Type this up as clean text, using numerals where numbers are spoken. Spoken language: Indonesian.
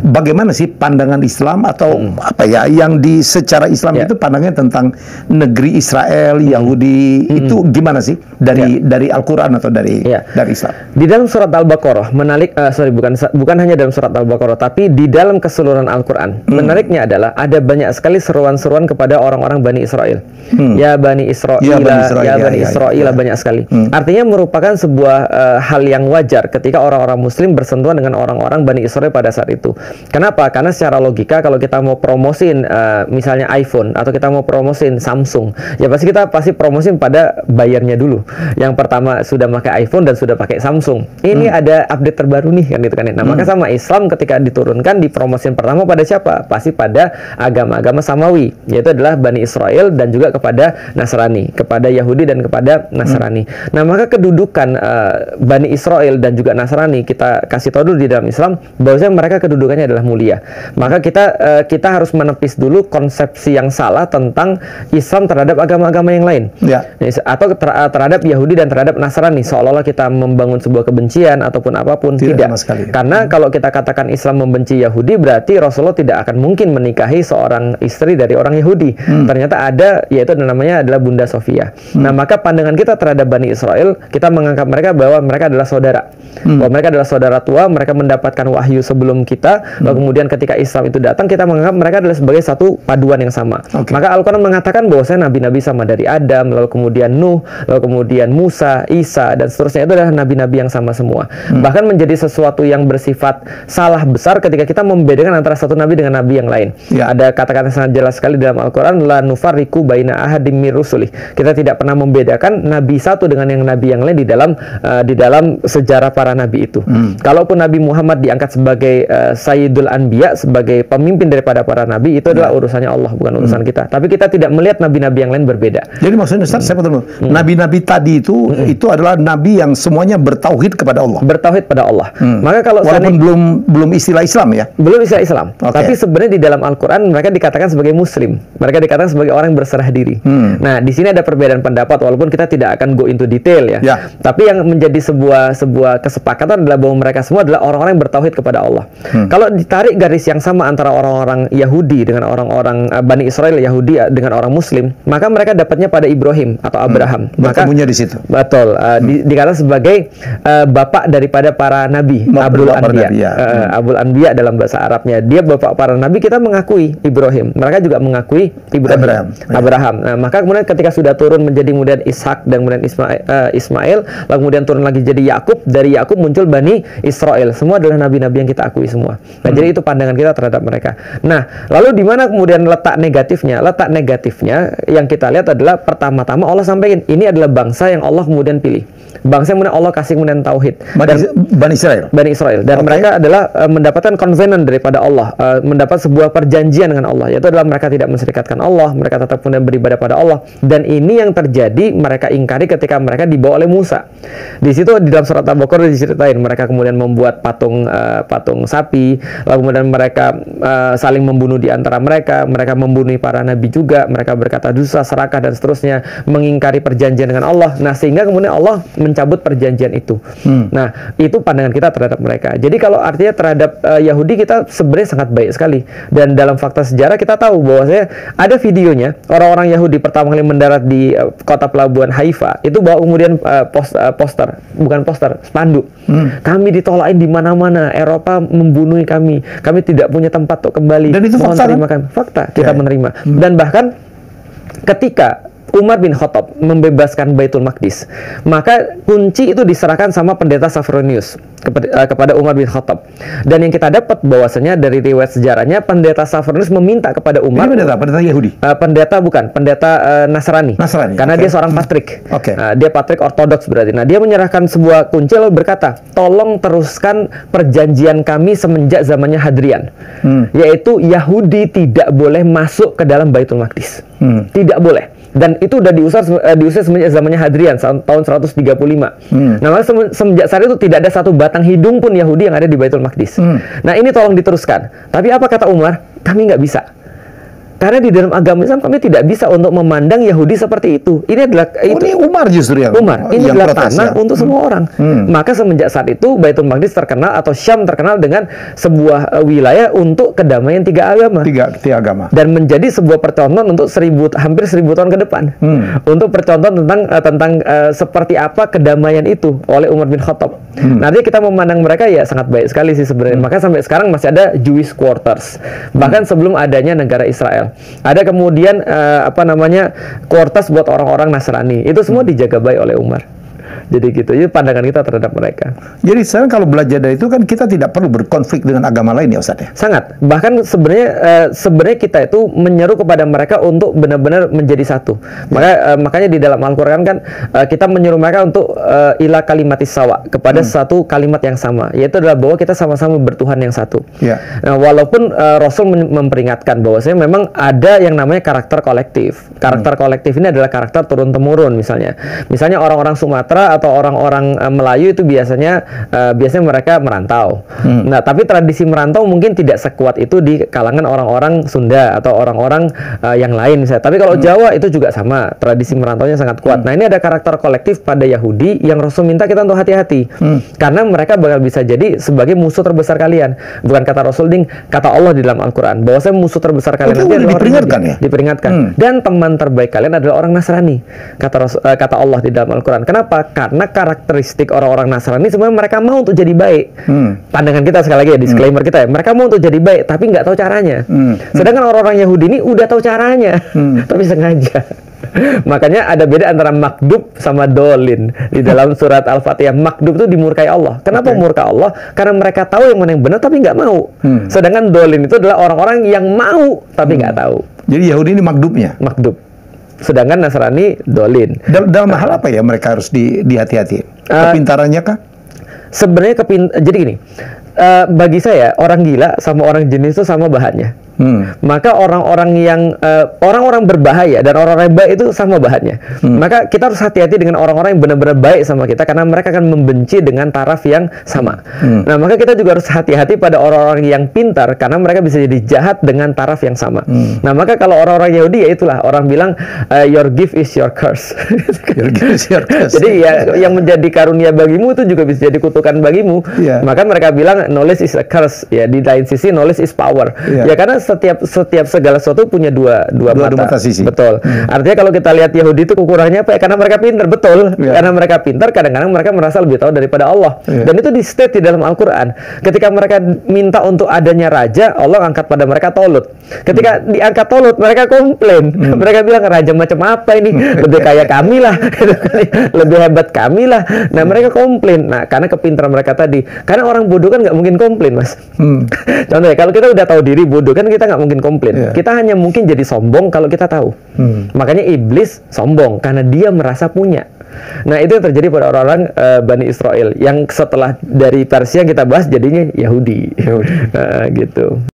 bagaimana sih pandangan Islam atau apa ya yang secara Islam itu pandangnya tentang negeri Israel, Yahudi itu gimana sih dari Al-Quran atau dari Islam? Di dalam surat Al-Baqarah bukan hanya dalam surat Al-Baqarah, tapi di dalam keseluruhan Al-Quran. Menariknya adalah ada banyak sekali seruan-seruan kepada orang-orang Bani Israel. Ya Bani Israel, ya Bani Israel, banyak sekali. Artinya merupakan sebuah hal yang wajar ketika orang-orang Muslim bersentuhan dengan orang-orang Bani Israel pada saat itu. Kenapa? Karena secara logika kalau kita mau promosiin misalnya iPhone atau kita mau promosiin Samsung, ya kita pasti promosiin pada bayarnya dulu. Yang pertama sudah pakai iPhone dan sudah pakai Samsung. Ini ada update terbaru nih kan gitu kan. Nah, maka sama Islam ketika diturunkan dipromosiin pertama pada siapa? Pasti pada agama-agama Samawi, yaitu adalah Bani Israel dan juga kepada Nasrani, kepada Yahudi dan kepada Nasrani. Nah, maka kedudukan Bani Israel dan juga Nasrani kita kasih tahu dulu di dalam Islam bahwasanya mereka kedudukannya adalah mulia. Maka kita harus menepis dulu konsepsi yang salah tentang Islam terhadap agama-agama yang lain, atau terhadap Yahudi dan terhadap Nasrani, seolah-olah kita membangun sebuah kebencian ataupun apapun. Tidak. Karena kalau kita katakan Islam membenci Yahudi, berarti Rasulullah tidak akan mungkin menikahi seorang istri dari orang Yahudi. Ternyata ada, yaitu namanya adalah Bunda Sofia. Nah, maka pandangan kita terhadap Bani Israel, kita menganggap mereka bahwa mereka adalah saudara, bahwa mereka adalah saudara tua, mereka mendapatkan wahyu sebelum kita, lalu kemudian ketika Islam itu datang, kita menganggap mereka adalah sebagai satu paduan yang sama. Maka Al-Quran mengatakan bahwasanya nabi-nabi sama dari Adam, lalu kemudian Nuh, lalu kemudian Musa, Isa, dan seterusnya, itu adalah nabi-nabi yang sama semua. Bahkan menjadi sesuatu yang bersifat salah besar ketika kita membedakan antara satu nabi dengan nabi yang lain. Ada kata-kata sangat jelas sekali dalam Al-Quran, la nufarriqu baina ahadim mir rusulih. Kita tidak pernah membedakan nabi satu dengan yang nabi yang lain di dalam sejarah para nabi itu. Kalaupun Nabi Muhammad diangkat sebagai Sayyidul Anbiya, sebagai pemimpin daripada para nabi, itu adalah urusannya Allah, bukan urusan kita. Tapi kita tidak melihat nabi-nabi yang lain berbeda. Jadi maksudnya Ustaz, saya betul, nabi-nabi tadi itu adalah nabi yang semuanya bertauhid kepada Allah. Bertauhid pada Allah. Maka kalau walaupun belum istilah Islam ya. Belum istilah Islam. Tapi sebenarnya di dalam Al-Quran mereka dikatakan sebagai Muslim. Mereka dikatakan sebagai orang yang berserah diri. Nah, di sini ada perbedaan pendapat, walaupun kita tidak akan go into detail ya. Tapi yang menjadi sebuah kesepakatan adalah bahwa mereka semua adalah orang-orang yang bertauhid kepada Allah. Kalau ditarik garis yang sama antara orang-orang Yahudi dengan orang-orang Bani Israel, Yahudi dengan orang Muslim, maka mereka dapatnya pada Ibrahim atau Abraham. Maka ketemunya di situ. Betul. Dikatakan sebagai bapak daripada para nabi, Abul Anbiya. Abul Anbiya dalam bahasa Arabnya. Dia bapak para nabi, kita mengakui Ibrahim. Mereka juga mengakui Abraham. Nah, maka kemudian ketika sudah turun menjadi kemudian Ishak dan kemudian Ismail, lalu kemudian turun lagi jadi Yakub, dari Yakub muncul Bani Israel. Semua adalah nabi-nabi yang kita akui semua. Nah, jadi itu pandangan kita terhadap mereka. Nah, lalu di mana kemudian letak negatifnya? Letak negatifnya yang kita lihat adalah pertama-tama Allah sampaikan, ini adalah bangsa yang Allah kemudian pilih. Bangsa yang kemudian Allah kasih kemudian tauhid. Bani Israel. Dan mereka adalah mendapatkan covenant daripada Allah, mendapat sebuah perjanjian dengan Allah, yaitu adalah mereka tidak menserikatkan Allah, mereka tetap kemudian beribadah pada Allah. Dan ini yang terjadi mereka ingkari ketika mereka dibawa oleh Musa. Di situ di dalam surat Al-Baqarah diceritain mereka kemudian membuat patung sapi, lalu kemudian mereka saling membunuh di antara mereka membunuh para nabi juga, mereka berkata dusta, serakah dan seterusnya, mengingkari perjanjian dengan Allah. Nah, sehingga kemudian Allah mencabut perjanjian itu. Nah, itu pandangan kita terhadap mereka. Jadi kalau artinya terhadap Yahudi kita sebenarnya sangat baik sekali. Dan dalam fakta sejarah kita tahu bahwasanya ada videonya orang-orang Yahudi pertama kali mendarat di kota pelabuhan Haifa, itu bawa kemudian spanduk. Kami ditolakin di mana-mana, Eropa membunuh kami tidak punya tempat untuk kembali. Dan itu fakta, fakta kita menerima. Dan bahkan ketika Umar bin Khattab membebaskan Baitul Maqdis, maka kunci itu diserahkan sama pendeta Sophronius kepada Umar bin Khattab. Dan yang kita dapat bahwasanya dari riwayat sejarahnya, pendeta Sophronius meminta kepada Umar. Ini pendeta Yahudi? Pendeta Nasrani. Karena dia seorang patrik. Dia patrik ortodoks berarti. Nah, dia menyerahkan sebuah kunci lalu berkata, tolong teruskan perjanjian kami semenjak zamannya Hadrian, yaitu Yahudi tidak boleh masuk ke dalam Baitul Maqdis. Tidak boleh. Dan itu udah diusir semenjak zamannya Hadrian tahun 135. Nah, semenjak saat itu tidak ada satu batang hidung pun Yahudi yang ada di Baitul Maqdis. Nah, ini tolong diteruskan. Tapi apa kata Umar? Kami nggak bisa. Karena di dalam agama Islam kami tidak bisa untuk memandang Yahudi seperti itu. Ini adalah ini Umar justru yang ini yang adalah protes, tanah ya? untuk semua orang. Maka semenjak saat itu Baitul Maqdis terkenal atau Syam terkenal dengan sebuah wilayah untuk kedamaian tiga agama. Tiga agama. Dan menjadi sebuah percontohan untuk hampir 1000 tahun ke depan. Untuk percontohan tentang seperti apa kedamaian itu oleh Umar bin Khattab. Nanti kita memandang mereka ya sangat baik sekali sih sebenarnya. Maka sampai sekarang masih ada Jewish quarters. Bahkan sebelum adanya negara Israel. Ada kemudian quarters buat orang-orang Nasrani. Itu semua dijaga baik oleh Umar. Jadi gitu, itu pandangan kita terhadap mereka. Jadi sekarang kalau belajar dari itu kan kita tidak perlu berkonflik dengan agama lain ya Ustaz ya? Sangat. Bahkan sebenarnya kita itu menyeru kepada mereka untuk benar-benar menjadi satu. Makanya di dalam Al-Qur'an kan kita menyuruh mereka untuk ila kalimatis sawa, kepada satu kalimat yang sama, yaitu adalah bahwa kita sama-sama bertuhan yang satu. Ya. Nah, walaupun Rasul memperingatkan bahwasanya memang ada yang namanya karakter kolektif. Karakter kolektif ini adalah karakter turun-temurun misalnya. Misalnya orang-orang Sumatera atau orang-orang Melayu itu biasanya mereka merantau. Nah, tapi tradisi merantau mungkin tidak sekuat itu di kalangan orang-orang Sunda atau orang-orang yang lain misalnya. Tapi kalau Jawa itu juga sama, tradisi merantaunya sangat kuat. Nah, ini ada karakter kolektif pada Yahudi yang Rasul minta kita untuk hati-hati. Karena mereka bakal bisa jadi sebagai musuh terbesar kalian. Bukan kata Rasul, kata Allah di dalam Al-Qur'an, bahwa saya musuh terbesar kalian nanti adalah diperingatkan ya? Diperingatkan. Dan teman terbaik kalian adalah orang Nasrani. Kata Allah di dalam Al-Qur'an. Kenapa? Karena karakteristik orang-orang Nasrani sebenarnya mereka mau untuk jadi baik. Pandangan kita sekali lagi ya, disclaimer kita ya, mereka mau untuk jadi baik tapi nggak tahu caranya. Sedangkan orang-orang Yahudi ini udah tahu caranya, tapi sengaja. Makanya ada beda antara makdub sama dolin di dalam surat Al-Fatihah. Makdub itu dimurkai Allah. Kenapa murka Allah? Karena mereka tahu yang mana yang benar tapi nggak mau. Sedangkan dolin itu adalah orang-orang yang mau tapi nggak tahu. Jadi Yahudi ini makdubnya. Makdub. Sedangkan Nasrani dolin. Dalam hal apa ya mereka harus dihati-hati? Kepintarannya kah? Sebenarnya jadi gini, bagi saya orang gila sama orang jenis itu sama bahannya. Maka orang-orang berbahaya dan orang-orang baik itu sama bahannya. Maka kita harus hati-hati dengan orang-orang yang benar-benar baik sama kita, karena mereka akan membenci dengan taraf yang sama. Nah, maka kita juga harus hati-hati pada orang-orang yang pintar, karena mereka bisa jadi jahat dengan taraf yang sama. Nah, maka kalau orang-orang Yahudi ya itulah orang bilang your gift is your curse. Your gift is your curse. Jadi ya yang menjadi karunia bagimu itu juga bisa jadi kutukan bagimu. Maka mereka bilang knowledge is a curse. Ya, di lain sisi knowledge is power. Ya, karena setiap segala sesuatu punya dua mata sisi. Betul. Artinya kalau kita lihat Yahudi itu kekurangannya apa ya? Karena mereka pintar, betul. Karena mereka pintar, kadang-kadang mereka merasa lebih tahu daripada Allah. Dan itu di state di dalam Al-Qur'an. Ketika mereka minta untuk adanya raja, Allah angkat pada mereka Tolut. Ketika diangkat Tolut, mereka komplain. Mereka bilang, raja macam apa ini? Lebih kaya kami lah. Lebih hebat kami lah. Nah, mereka komplain. Nah, karena kepintaran mereka tadi. Karena orang bodoh kan nggak mungkin komplain, Mas. Contohnya, kalau kita udah tahu diri bodoh kan kita nggak mungkin komplain. Kita hanya mungkin jadi sombong kalau kita tahu. Makanya iblis sombong karena dia merasa punya. Nah, itu yang terjadi pada orang-orang Bani Israel yang setelah dari Persia yang kita bahas jadinya Yahudi. Gitu.